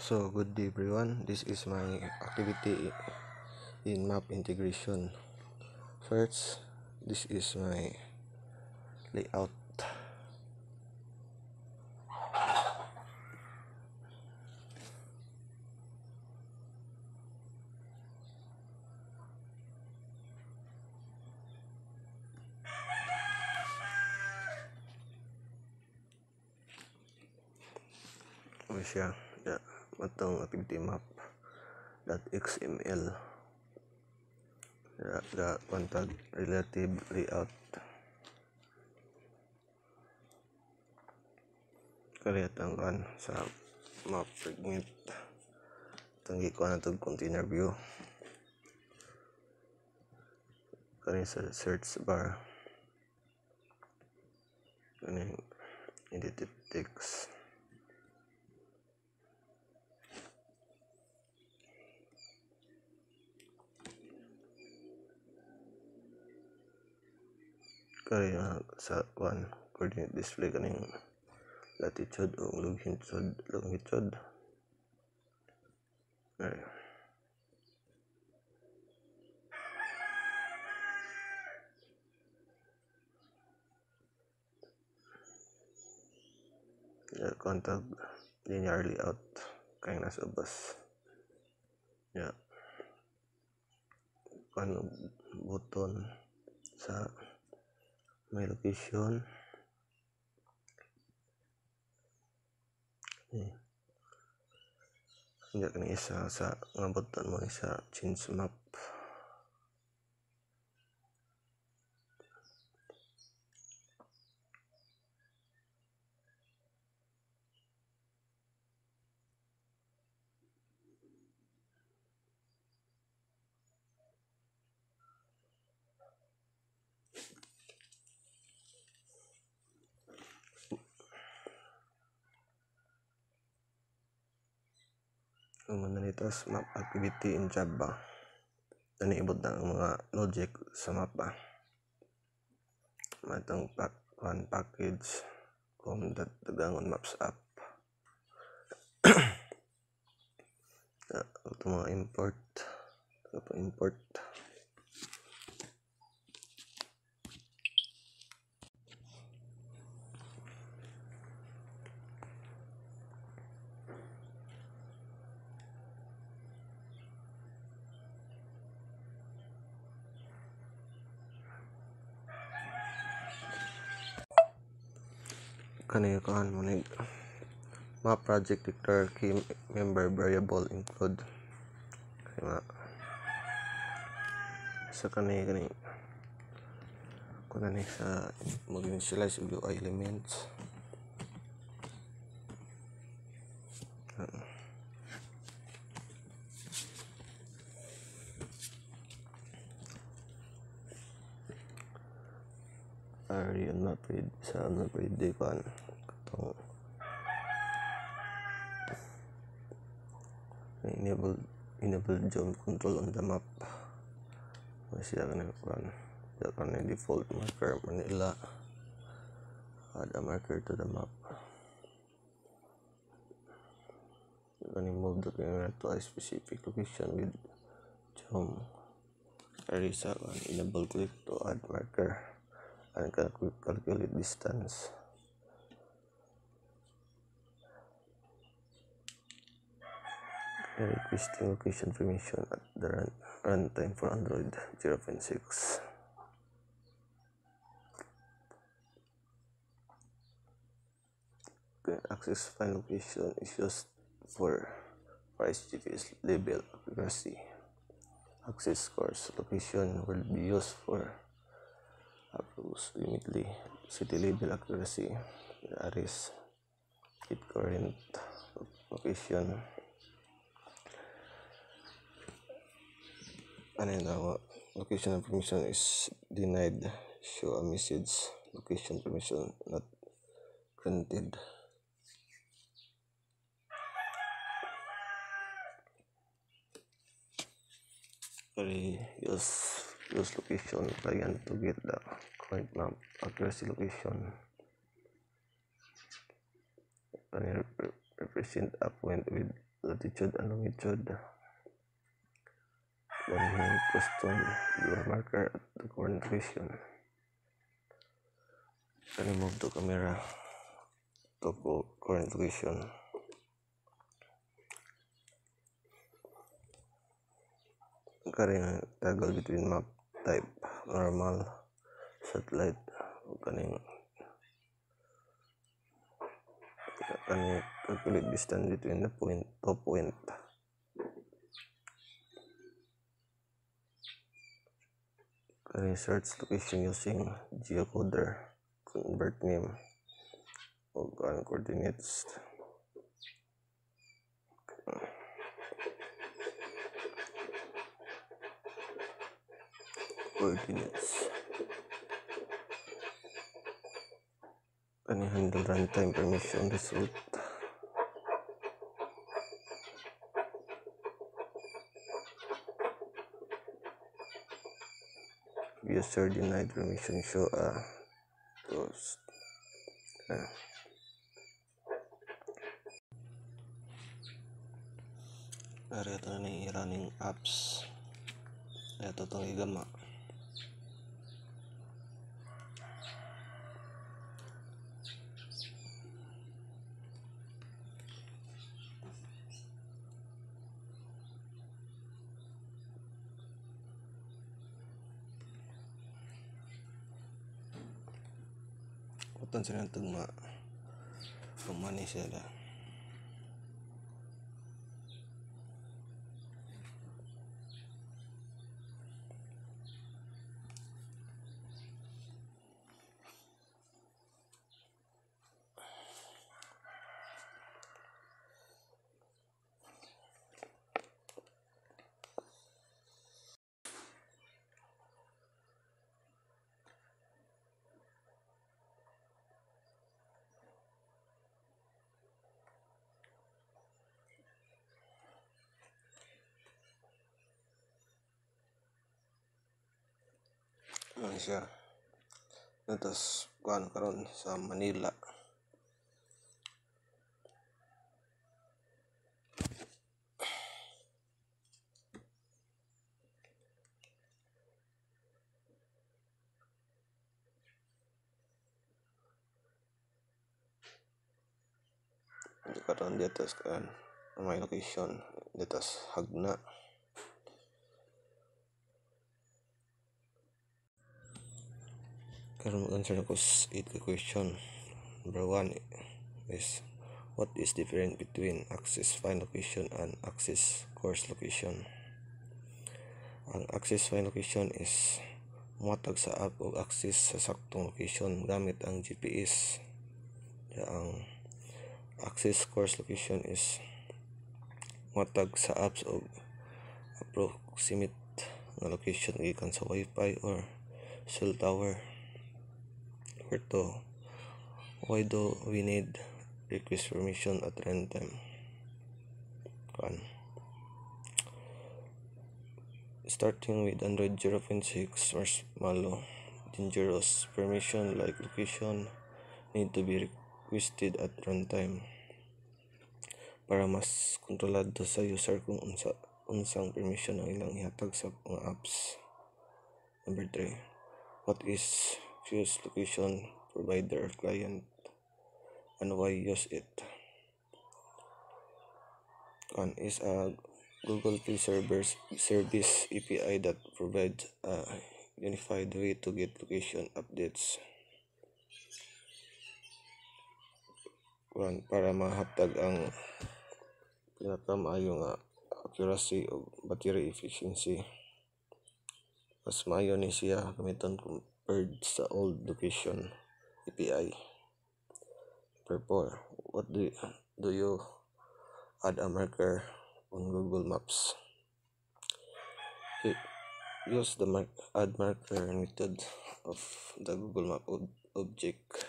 So good day everyone, this is my activity in map integration. First, this is my layout. Siya, matong activity map .xml the contact relative layout kariyatang kan sa map fragment tanggi ko na itong container view kani sa search bar kani edited text kaya sa coordinate display kaning latitude o longitude ay contact linear layout kaya nasa ubas button sa may location hindi kani isa sa nga button mo isa change map ang manalitas map activity in Java naniibot na ang mga logic sa mapa matang package kung dagangon maps app ito mga import kanikaan mo map project declare key member variable include sa kani kung sa mag-initialize UI elements area not read sa not read kan katong enable jump control on the map siya kan default marker Manila add a marker to the map can move the camera to a specific location with jump erase enable click to add marker and calculate distance requesting location permission at the runtime for Android 0.6. Access file location is used for GPS label accuracy. Access course location will be used for approximately city label accuracy. Address it current location. And location information is denied. Show a message. Location permission not granted. Use location client to get the current map accuracy location. Represent a point with latitude and longitude. Then custom your marker at the current location. Can you move the camera to current location? Karing toggle between map type, normal, satellite, kaning calculate distance between the point to point. Kaning search location using geocoder, convert name o coordinates. Kaning handle runtime permission result. User denied permission show post. Ito na yung running apps. Ito itong igama. Kutan sila itong pumani sila. Ano siya? Natas kuan karon sa Manila. Karon dito kan may location dito Hagna. Karon mag-answer ako sa 8 question. Number 1 is what is different between access find location and access course location? Ang access find location is muhatag sa app o access sa saktong location gamit ang GPS. Ang access course location is muhatag sa apps o approximate na location gikan sa Wi-Fi or cell tower. Number 2, why do we need request permission at runtime? Starting with Android 0.6 Marshmallow, dangerous permission like location need to be requested at runtime para mas kontrolado sa user kung unsang permission ang ilang ihatag sa mga apps. Number 3, what is Fuse location provider client and why use it? One is a Google Play service API that provides a unified way to get location updates. One, para mahatag ang pinakamaayong accuracy o battery efficiency. Mas maayo ni siya gamiton compared sa old location API. Number 4, what do you add a marker on Google Maps? Use the add marker method of the Google Map object.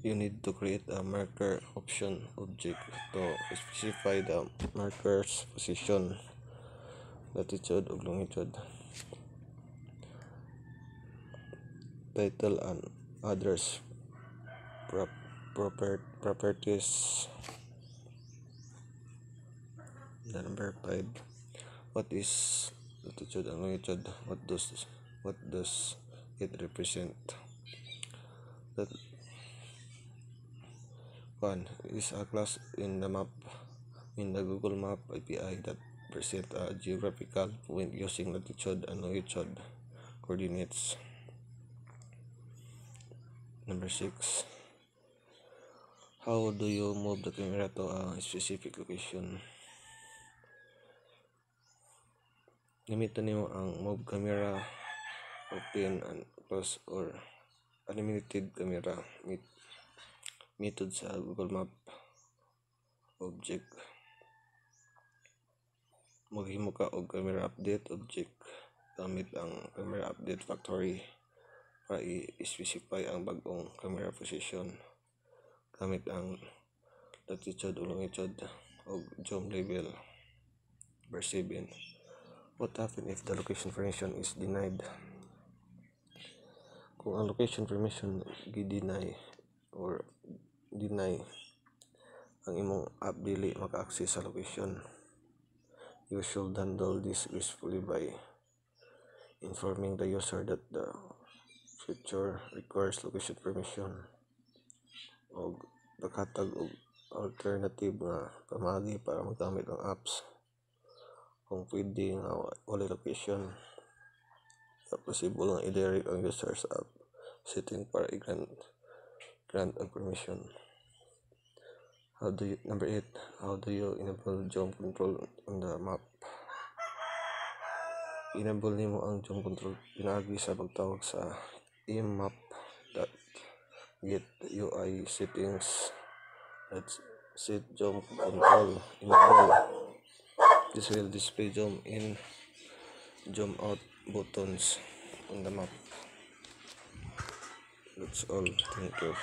You need to create a marker option object to specify the marker's position, latitude or longitude. Title and others properties. Number 5, what is latitude and longitude? What does it represent? That 1 is a class in the map in the Google Map API that present a geographical point using latitude and longitude coordinates. Number 6, how do you move the camera to a specific location? Gamiton nimo ang move camera, open and close or unlimited camera method sa Google Map object. Maghimo ka og camera update object gamit ang camera update factory para i-specify ang bagong camera position gamit ang latitude o longitude o zoom level. Number 7, what happens if the location permission is denied? Kung ang location permission gi-deny or deny, ang imong app dili maka-access sa location, you should handle this gracefully by informing the user that the feature requires location permission o paghatag og alternative nga pamagi para magamit ang apps. Kung pwede nga wala location, possible nga i-direct ang user sa app setting para i-grant ang permission. Number 8, how do you enable zoom control on the map? Enable nimo ang zoom control pinaagi sa pagtawag sa mmap.get UI settings. Let's set zoom control enable. This will display zoom in, zoom out buttons on the map. That's all. Thank you.